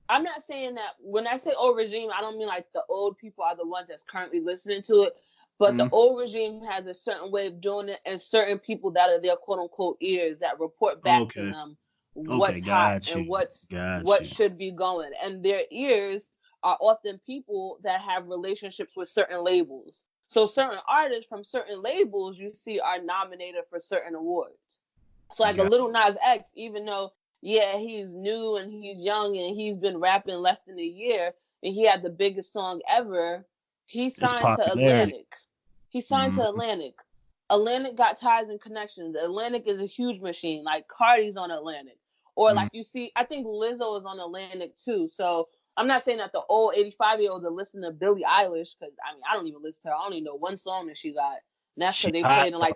I'm not saying that when I say old regime, I don't mean like the old people are the ones that's currently listening to it, but the Mm, old regime has a certain way of doing it, and certain people that are their quote unquote ears that report back to okay. them Okay, what's hot got and you. Got what you. should be going, and their ears are often people that have relationships with certain labels. So certain artists from certain labels you see are nominated for certain awards. So like a Got Little Nas X, even though yeah he's new and he's young and he's been rapping less than a year and he had the biggest song ever, he It's signed to popularity. Atlantic. He signed to Mm, Atlantic. Atlantic got ties and connections. Atlantic is a huge machine. Like Cardi's on Atlantic, or mm. like you see, I think Lizzo is on Atlantic too. So I'm not saying that the old 85-year-olds are listening to Billie Eilish, because I mean I don't even listen to her. I only know one song that she got, and that's because She hot though.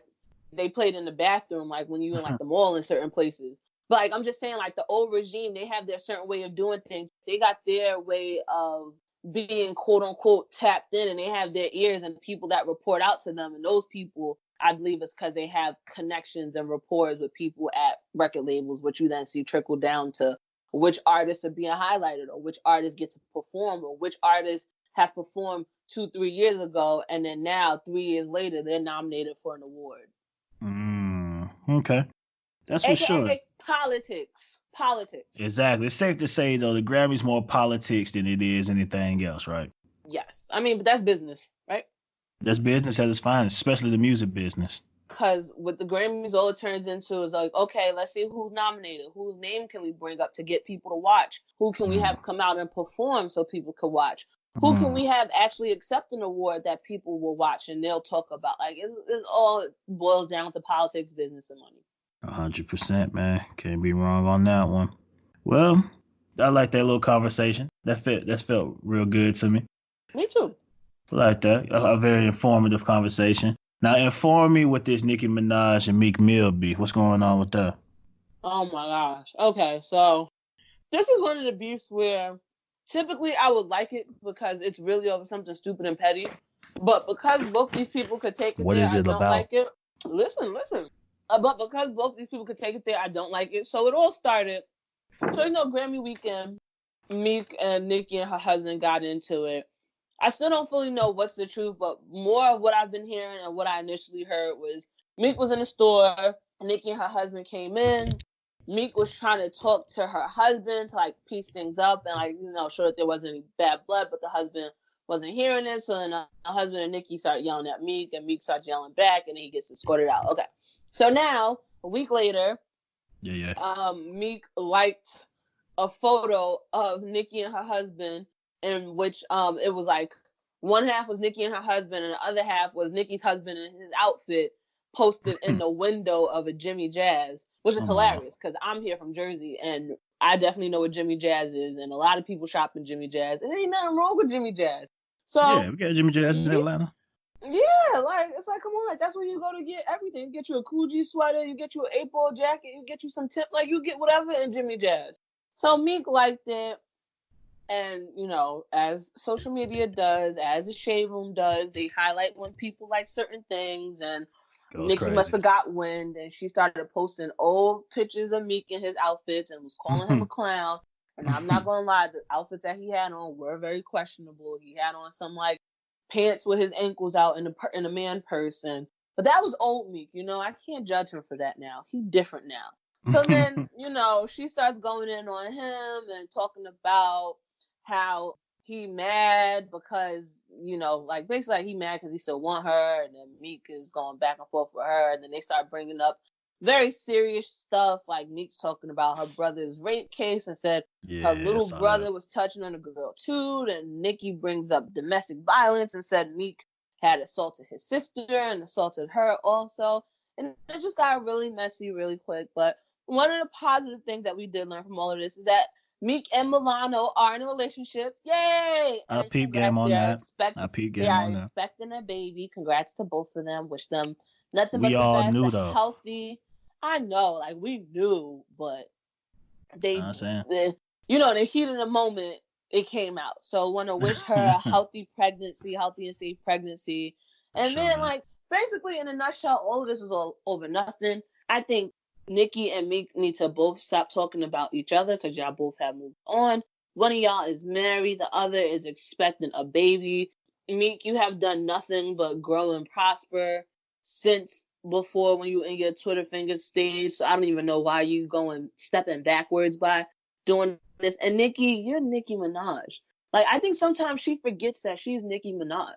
they played in the bathroom, like when you in like the mall in certain places. But like I'm just saying, like the old regime, they have their certain way of doing things. They got their way of being quote unquote tapped in, and they have their ears and people that report out to them, and those people I believe it's because they have connections and rapport with people at record labels, which you then see trickle down to which artists are being highlighted, or which artists get to perform, or which artist has performed 2-3 years ago and then now 3 years later they're nominated for an award. Okay, that's for sure. AKA politics. Politics. Exactly. It's safe to say though the Grammys more politics than it is anything else, right? Yes. I mean, but that's business, right? That's business at its finest, especially the music business. Because with the Grammys, all it turns into is like, okay, let's see who's nominated. Whose name can we bring up to get people to watch? Who can we Mm, have come out and perform so people can watch? Who can we have actually accept an award that people will watch and they'll talk about? Like, it all boils down to politics, business, and money. 100%, man. Can't be wrong on that one. Well, I like that little conversation. That felt real good to me. Me too. I like that. A very informative conversation. Now, inform me with this Nicki Minaj and Meek Mill beef. What's going on with that? Oh my gosh. Okay, so this is one of the beefs where typically I would like it because it's really over something stupid and petty. But because both these people could take it What there, is I it don't about? like it. Listen. But because both these people could take it there, I don't like it. So it all started. So, Grammy weekend, Meek and Nicki and her husband got into it. I still don't fully know what's the truth, but more of what I've been hearing and what I initially heard was Meek was in the store, Nicki and her husband came in. Meek was trying to talk to her husband to like piece things up and show that there wasn't any bad blood, but the husband wasn't hearing it. So then the husband and Nicki start yelling at Meek, and Meek starts yelling back, and then he gets escorted out. Okay, so now a week later, Meek liked a photo of Nicki and her husband, in which it was like one half was Nicki and her husband, and the other half was Nicki's husband in his outfit posted in the window of a Jimmy Jazz, which is hilarious because I'm here from Jersey and I definitely know what Jimmy Jazz is, and a lot of people shop in Jimmy Jazz, and there ain't nothing wrong with Jimmy Jazz. So yeah, we got Jimmy Jazz in Atlanta. Yeah, like it's like come on, like that's where you go to get everything. You get you a Coogee sweater, you get you an 8-ball jacket, you get you some tip, like you get whatever in Jimmy Jazz. So Meek liked it, and as social media does, as the Shade Room does, they highlight when people like certain things, and Nicki must have got wind, and she started posting old pictures of Meek in his outfits and was calling him a clown. And I'm not gonna lie, the outfits that he had on were very questionable. He had on some like pants with his ankles out in a man person, but that was old Meek. I can't judge him for that now. He's different now. So then, she starts going in on him and talking about how he mad because, like basically like he mad because he still want her, and then Meek is going back and forth with her, and then they start bringing up very serious stuff, like Meek's talking about her brother's rape case and said her little brother was touching on a girl too, and Nicki brings up domestic violence and said Meek had assaulted his sister and assaulted her also, and it just got really messy really quick. But one of the positive things that we did learn from all of this is that Meek and Milano are in a relationship. Yay! I peep game on that. They are expecting a baby. Congrats to both of them. Wish them nothing but the best. Knew, though. Healthy. I know, like we knew, but they, in the heat of the moment, it came out. So I want to wish her a healthy pregnancy, healthy and safe pregnancy. And then, like, basically in a nutshell, all of this is all over nothing. I think Nicki and Meek need to both stop talking about each other because y'all both have moved on. One of y'all is married, the other is expecting a baby. Meek, you have done nothing but grow and prosper since before when you in your Twitter finger stage. So I don't even know why you stepping backwards by doing this. And Nicki, you're Nicki Minaj. Like, I think sometimes she forgets that she's Nicki Minaj.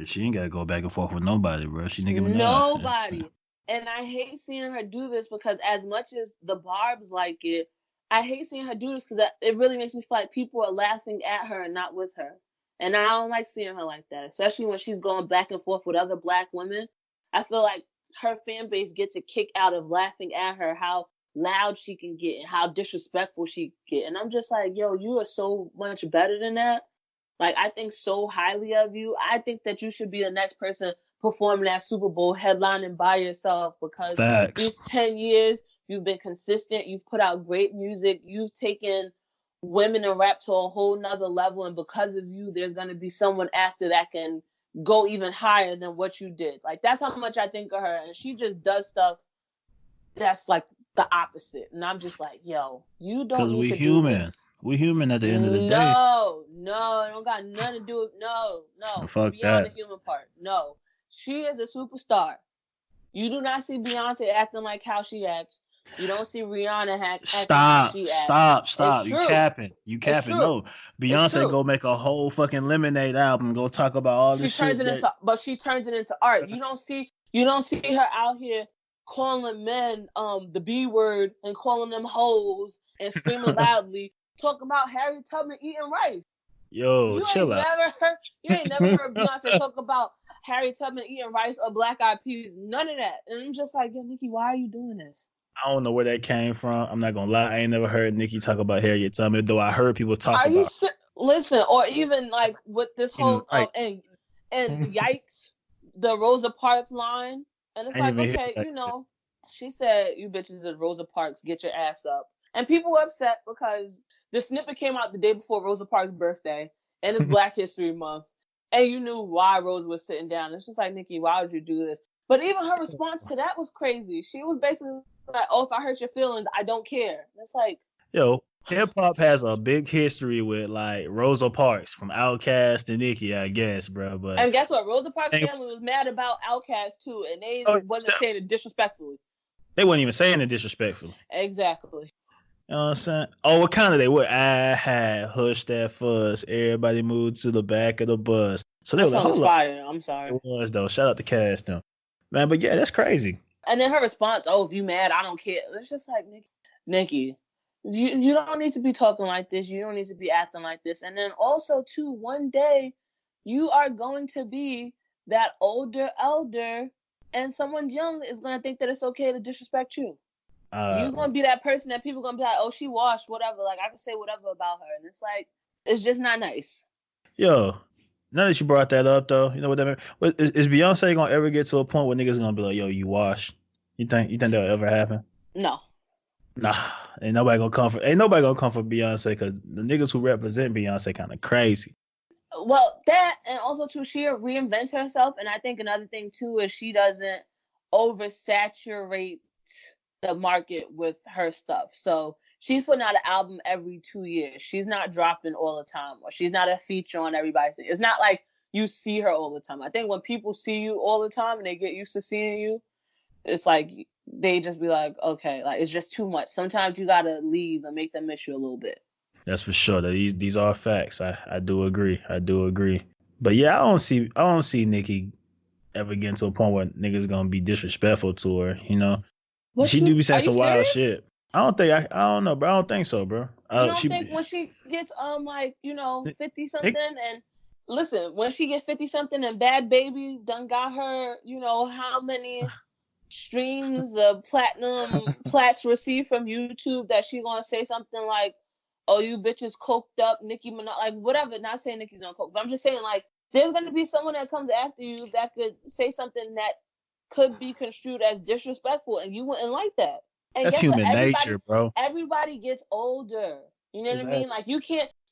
She ain't got to go back and forth with nobody, bro. She Nicki Minaj. Nobody. And I hate seeing her do this because as much as the Barbs like it, I hate seeing her do this because it really makes me feel like people are laughing at her and not with her. And I don't like seeing her like that, especially when she's going back and forth with other Black women. I feel like her fan base gets a kick out of laughing at her, how loud she can get and how disrespectful she can get. And I'm just like, yo, you are so much better than that. Like, I think so highly of you. I think that you should be the next person performing that Super Bowl headlining by yourself because these 10 years, you've been consistent. You've put out great music. You've taken women in rap to a whole nother level. And because of you, there's going to be someone after that can go even higher than what you did. Like, that's how much I think of her. And she just does stuff that's like the opposite. And I'm just like, yo, you don't need to do this. We human at the end of the day. No, it don't got nothing to do with no. Fuck beyond that. The human part. No. She is a superstar. You do not see Beyonce acting like how she acts. You don't see Rihanna acting like she acts. Stop. You capping. No. Beyonce go make a whole fucking Lemonade album, go talk about all this shit. But she turns it into art. You don't see her out here calling men the B word and calling them hoes and screaming loudly, talking about Harry Tubman eating rice. Yo, chill out. You ain't never heard Beyonce talk about Harry Tubman eating rice or black eyed peas. None of that. And I'm just like, yo, Nikki, why are you doing this? I don't know where that came from. I'm not gonna lie. I ain't never heard Nicki talk about Harriet Tubman, though I heard people talk Are you about listen, or even like with this her. whole Right. and yikes, the Rosa Parks line, and it's I ain't like, even hear okay, that shit. she said, "You bitches at Rosa Parks, get your ass up," and people were upset because the snippet came out the day before Rosa Parks' birthday, and it's Black History Month, and you knew why Rosa was sitting down. It's just like, Nikki, why would you do this? But even her response to that was crazy. She was basically like, "Oh, if I hurt your feelings, I don't care." And it's like, Yo, hip hop has a big history with like Rosa Parks from Outkast to Nicki, I guess, bro. But and guess what? Rosa Parks' they, family was mad about Outkast too, and they oh, wasn't saying it disrespectfully. they weren't even saying it disrespectfully. Exactly. You know what I'm saying? Oh, what kind of they were? I had hush that fuss. Everybody moved to the back of the bus. So they That were like, song is hold up. fire. I'm sorry. It was though. Shout out to Cash though. Man, but yeah, that's crazy. And then her response, "Oh, if you mad, I don't care." It's just like, Nikki, you don't need to be talking like this. You don't need to be acting like this. And then also too, one day you are going to be that older elder, and someone young is gonna think that it's okay to disrespect you. You're gonna be that person that people gonna be like, "Oh, she washed, whatever." Like I can say whatever about her, and it's like, it's just not nice. Yo, now that you brought that up though, you know what that mean? Is Beyonce gonna ever get to a point where niggas gonna be like, yo, you wash? You think that'll ever happen? No. Nah, ain't nobody gonna come for Beyonce because the niggas who represent Beyonce kind of crazy. Well, that, and also too, she reinvents herself, and I think another thing too is she doesn't oversaturate the market with her stuff. So she's putting out an album every 2 years. She's not dropping all the time, or she's not a feature on everybody's thing. It's not like you see her all the time. I think when people see you all the time and they get used to seeing you, it's like they just be like, okay, like it's just too much. Sometimes you gotta leave and make them miss you a little bit. That's for sure. These are facts. I do agree. I do agree. But yeah, I don't see Nicki ever getting to a point where niggas gonna be disrespectful to her. You know, she do be saying Are you some wild serious? shit. I don't know, bro. I don't think so, bro. You don't think when she gets 50 something, and listen, when she gets 50 something and Bad Baby done got her, how many streams of platinum plaques received from YouTube, that she gonna say something like, "Oh, you bitches coked up, Nicki Minaj," like whatever. Not saying Nicki's on coke, but I'm just saying, like, there's gonna be someone that comes after you that could say something that could be construed as disrespectful, and you wouldn't like that. And That's guess what? human nature, bro. Everybody gets older. You know what I Exactly. mean? Like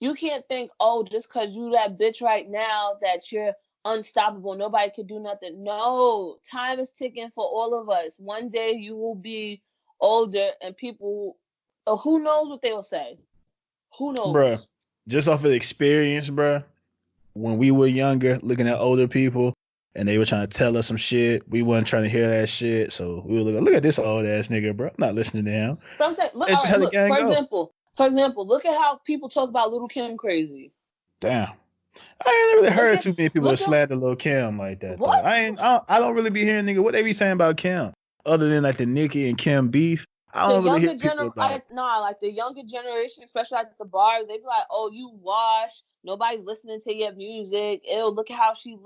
you can't think, oh, just because you that bitch right now that you're unstoppable, nobody could do nothing. No, time is ticking for all of us. One day you will be older, and people, who knows what they will say? Who Bruh, knows? just off of experience, bruh, when we were younger, looking at older people, and they were trying to tell us some shit, we wasn't trying to hear that shit. So we were like, look at this old ass nigga, bro. I'm not listening to him. But I'm saying, look, It's all just right, how the look, gang for go. example, look at how people talk about Little Kim crazy. Damn. I ain't really heard too many people look at slander Lil Kim like that, though. what? I don't really be hearing nigga what they be saying about Kim. Other than like the Nicki and Kim beef, I The don't really hear younger people like, like the younger generation, especially at the bars, they be like, "Oh, you wash. Nobody's listening to your music. Ew, look at how she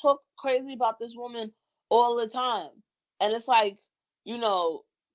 talk crazy about this woman all the time." And it's like,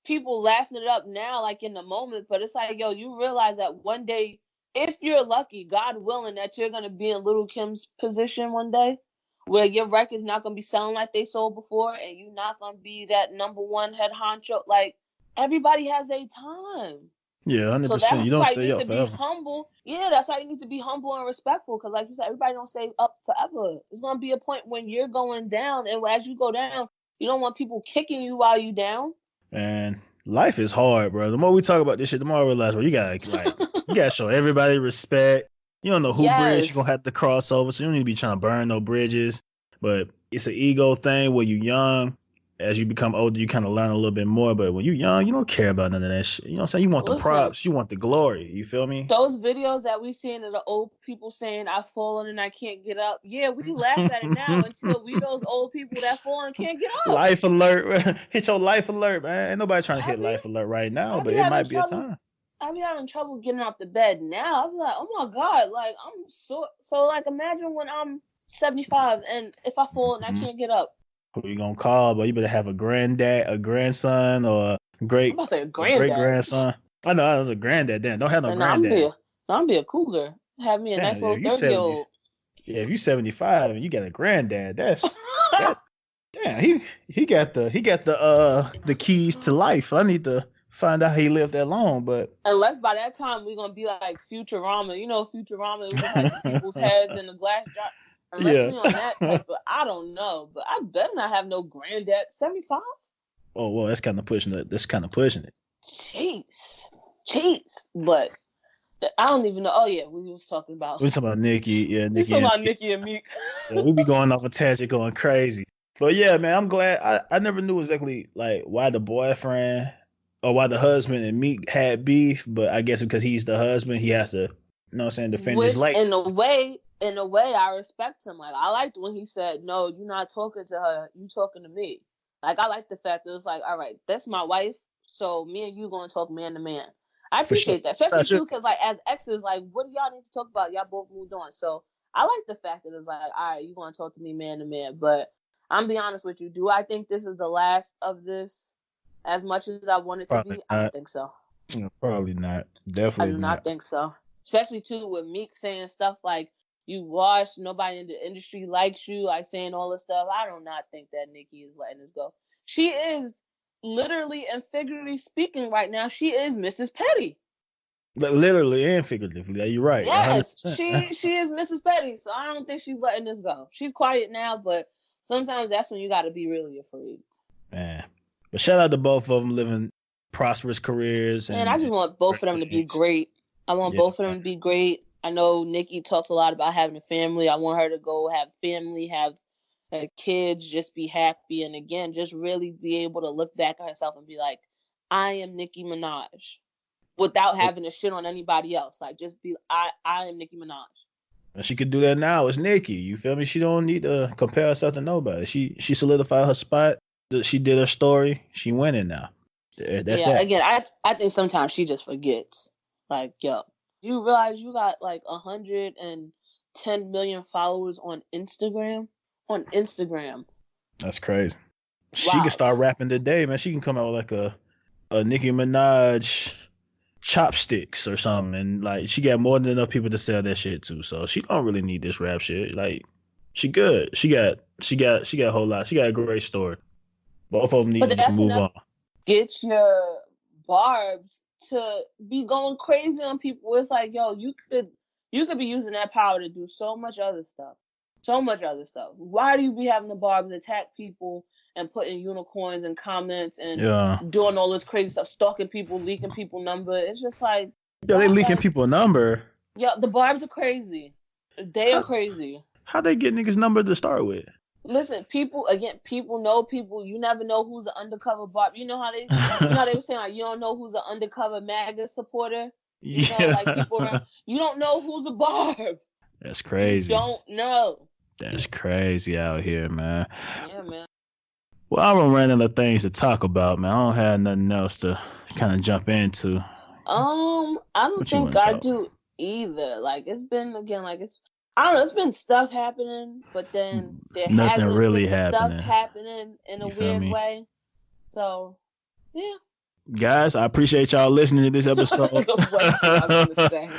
people laughing it up now, like in the moment, but it's like, yo, you realize that one day, if you're lucky, God willing, that you're gonna be in Little Kim's position one day, where your record's not gonna be selling like they sold before, and you're not gonna be that number one head honcho, like. Everybody has a time. yeah, So 100%. You that's don't why you stay need up to be forever. humble. Yeah, that's why you need to be humble and respectful. Because like you said, everybody don't stay up forever. It's going to be a point when you're going down. And as you go down, you don't want people kicking you while you down. Man, life is hard, bro. The more we talk about this shit, the more I realize, bro, you gotta show everybody respect. You don't know who bridge you're Yes. gonna have to cross over, so you don't need to be trying to burn no bridges. But it's an ego thing where you young. As you become older, you kind of learn a little bit more. But when you're young, you don't care about none of that shit. You know what I'm saying? You want the Listen, props, you want the glory. You feel me? those videos that we seen of the old people saying, "I've fallen and I can't get up." Yeah, we laugh at it now until we those old people that fall and can't get up. Life alert. Hit your life alert, man. Ain't nobody trying to I hit be, life alert right now, I but be it having might be a trouble. time. I be having trouble getting out the bed now. I be like, oh my God, like I'm so like imagine when I'm 75 and if I fall and I Mhm. can't get up. Who you gonna call? But you better have a granddad, a grandson, or I'm about to say a a great granddad. grandson. I was a granddad. Damn, don't have no So now I'm granddad. be a cougar. Have me a Damn, nice little if you 30-year-old. yeah, if you 75 and you got a granddad, that damn, he got the keys to life. I need to find out how he lived that long, but Unless by that time we're gonna be like Futurama. You know Futurama, it was like the people's heads in the glass jar. Unless yeah. we on that type of, I don't know. But I better not have no granddad. 75? Oh well, that's kind of pushing it. That's kind of pushing it. Jeez. But I don't even know. Oh yeah, we was talking about We talking about Nikki, yeah, we Nikki talking and about Nicki and Meek. yeah, we be going off a tangent, going crazy. But yeah, man, I'm glad. I never knew exactly like why the boyfriend or why the husband and Meek had beef, but I guess because he's the husband, he has to, you know what I'm saying, defend his Which life. in a way I respect him. Like I liked when he said, no, you're not talking to her, you talking to me. Like I like the fact that it was like, all right, that's my wife, so me and you gonna talk man to man. I For sure. appreciate that. Especially Sure. too, because like as exes, like what do y'all need to talk about? Y'all both moved on. So I like the fact that it's like, all right, you gonna talk to me man to man. But I'm be honest with you, do I think this is the last of this as much as I want it to Probably be? I don't not. think so. Yeah, probably not. I Definitely do not not. think so. Especially too with Meek saying stuff like you washed, nobody in the industry likes you, like saying all this stuff. I do not think that Nicki is letting this go. She is literally and figuratively speaking right now, she is Mrs. Petty. Literally and figuratively. Yeah, you're right. Yes, 100%. she is Mrs. Petty. So I don't think she's letting this go. She's quiet now, but sometimes that's when you got to be really afraid. Man. But shout out to both of them living prosperous careers Man, I and just want both great of them to be things. great. I want Yeah, both of them man. to be great. I know Nikki talks a lot about having a family. I want her to go have family, have kids, just be happy, and again, just really be able to look back at herself and be like, I am Nicki Minaj, without having to shit on anybody else. Like, just be, I am Nicki Minaj. And she could do that now. It's Nikki. You feel me? She don't need to compare herself to nobody. She solidified her spot. She did her story. She winning now. That's Yeah, that. again, I think sometimes she just forgets. Like, yo, you realize you got like 110 million followers on Instagram? On Instagram. That's crazy. She can Wow. start rapping today, man. She can come out with like a Nicki Minaj chopsticks or something, and like she got more than enough people to sell that shit to. So she don't really need this rap shit. Like she good. She got a whole lot. She got a great story. Both of them need But to just that's move enough. on. Get your barbs to be going crazy on people. It's like, yo, you could be using that power to do so much other stuff. So much other stuff. Why do you be having the barbs attack people and putting unicorns and comments and Yeah. doing all this crazy stuff, stalking people, leaking people number? It's just like Yeah, they leaking like, people a number. yeah, the barbs are crazy. They are How crazy. how they get niggas number to start with? Listen, people know people. You never know who's an undercover barb. You know how they were saying like you don't know who's an undercover MAGA supporter. You know, like people around. Yeah. You don't know who's a barb. That's You crazy. don't know. That's crazy out here, man. Yeah, man. Well, I don't run out of things to talk about, man. I don't have nothing else to kind of jump into. I don't What you think want to I talk? do either. Like it's been again, like it's I don't know. It's been stuff happening, but then there Nothing hasn't really been stuff happening. happening in a You feel weird me? way. So yeah. Guys, I appreciate y'all listening to this episode. What you are gonna say?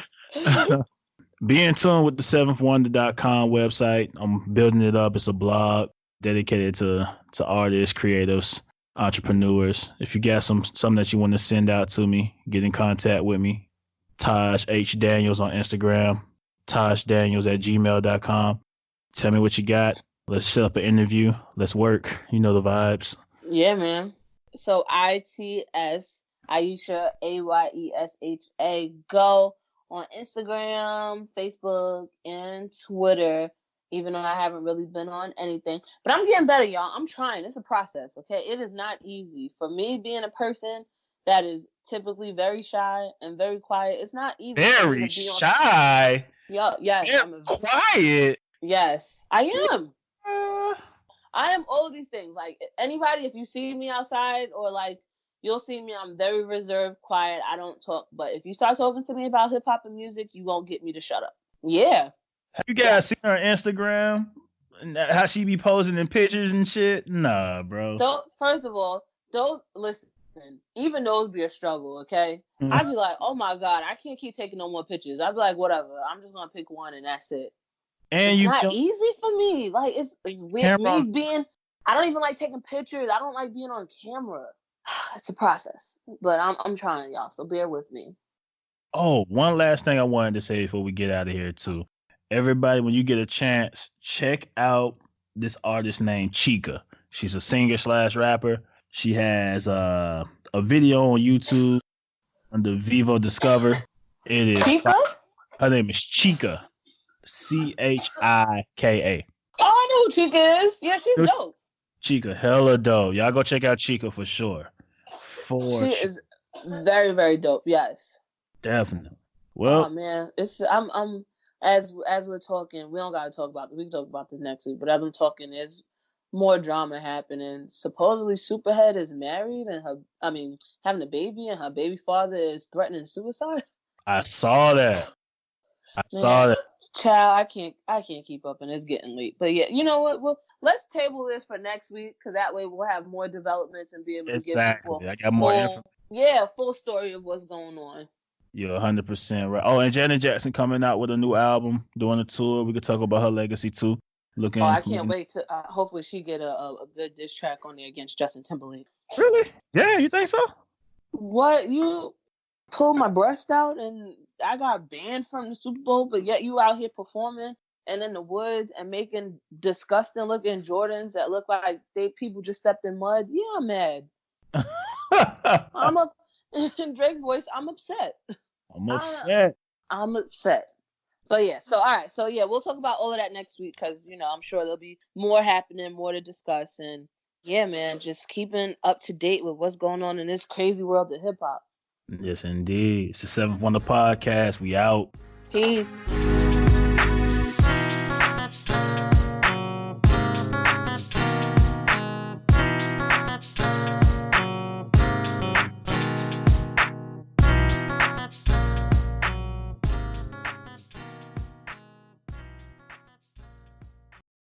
Be in tune with the 7thWNDR.com website. I'm building it up. It's a blog dedicated to artists, creatives, entrepreneurs. If you got something that you want to send out to me, get in contact with me. Taj H. Daniels on Instagram. TajDaniels@gmail.com. Tell me what you got. Let's set up an interview. Let's work. You know the vibes. Yeah, man. So ITS Aisha AYESHA go on Instagram, Facebook, and Twitter. Even though I haven't really been on anything, but I'm getting better, y'all. I'm trying. It's a process, okay? It is not easy for me being a person that is typically very shy and very quiet. It's not easy for me Very to be on. shy. Yo, yes, Very quiet. yes, I am. Uh, I am all of these things. Like anybody, if you see me outside or like you'll see me. I'm very reserved, quiet. I don't talk. But if you start talking to me about hip hop and music, you won't get me to shut up. Yeah. Have you guys seen her on Instagram? And how she be posing in pictures and shit? Nah, bro. So first of all, those listen, even those be a struggle, okay? Mm. I'd be like, oh my God, I can't keep taking no more pictures. I'd be like, whatever, I'm just gonna pick one and that's it. And it's you not easy for me. Like it's weird. Me being, I don't even like taking pictures. I don't like being on camera. It's a process, but I'm trying, y'all. So bear with me. Oh, one last thing I wanted to say before we get out of here too. Everybody, when you get a chance, check out this artist named Chica. She's a singer / rapper. She has a video on YouTube under Vivo Discover. It is Chica? Her name is Chica. Chika. Oh, I know who Chica is. Yeah, she's dope. Chica, hella dope. Y'all go check out Chica for sure. She is very, very dope. Yes. Definitely. Well, oh man, I'm as we're talking, we don't gotta talk about this. We can talk about this next week. But as I'm talking, there's more drama happening. Supposedly Superhead is married and having a baby, and her baby father is threatening suicide. I saw that. Saw that. Child, I can't keep up, and it's getting late. But yeah, you know what? Let's table this for next week, because that way we'll have more developments and be able to give people I got more info. Yeah, full story of what's going on. You're 100% right. Oh, and Janet Jackson coming out with a new album, doing a tour. We could talk about her legacy too. I can't wait to. Hopefully, she get a good diss track on there against Justin Timberlake. Really? Yeah, you think so? What, you pulled my breast out and I got banned from the Super Bowl, but yet you out here performing and in the woods and making disgusting looking Jordans that look like people just stepped in mud? Yeah, I'm mad. In Drake's voice, I'm upset. I'm upset. I'm upset. But yeah, so all right, so yeah, we'll talk about all of that next week, because I'm sure there'll be more happening, more to discuss, and yeah, man, just keeping up to date with what's going on in this crazy world of hip hop. Yes, indeed. It's the 7th Wonder Podcast. We out. Peace.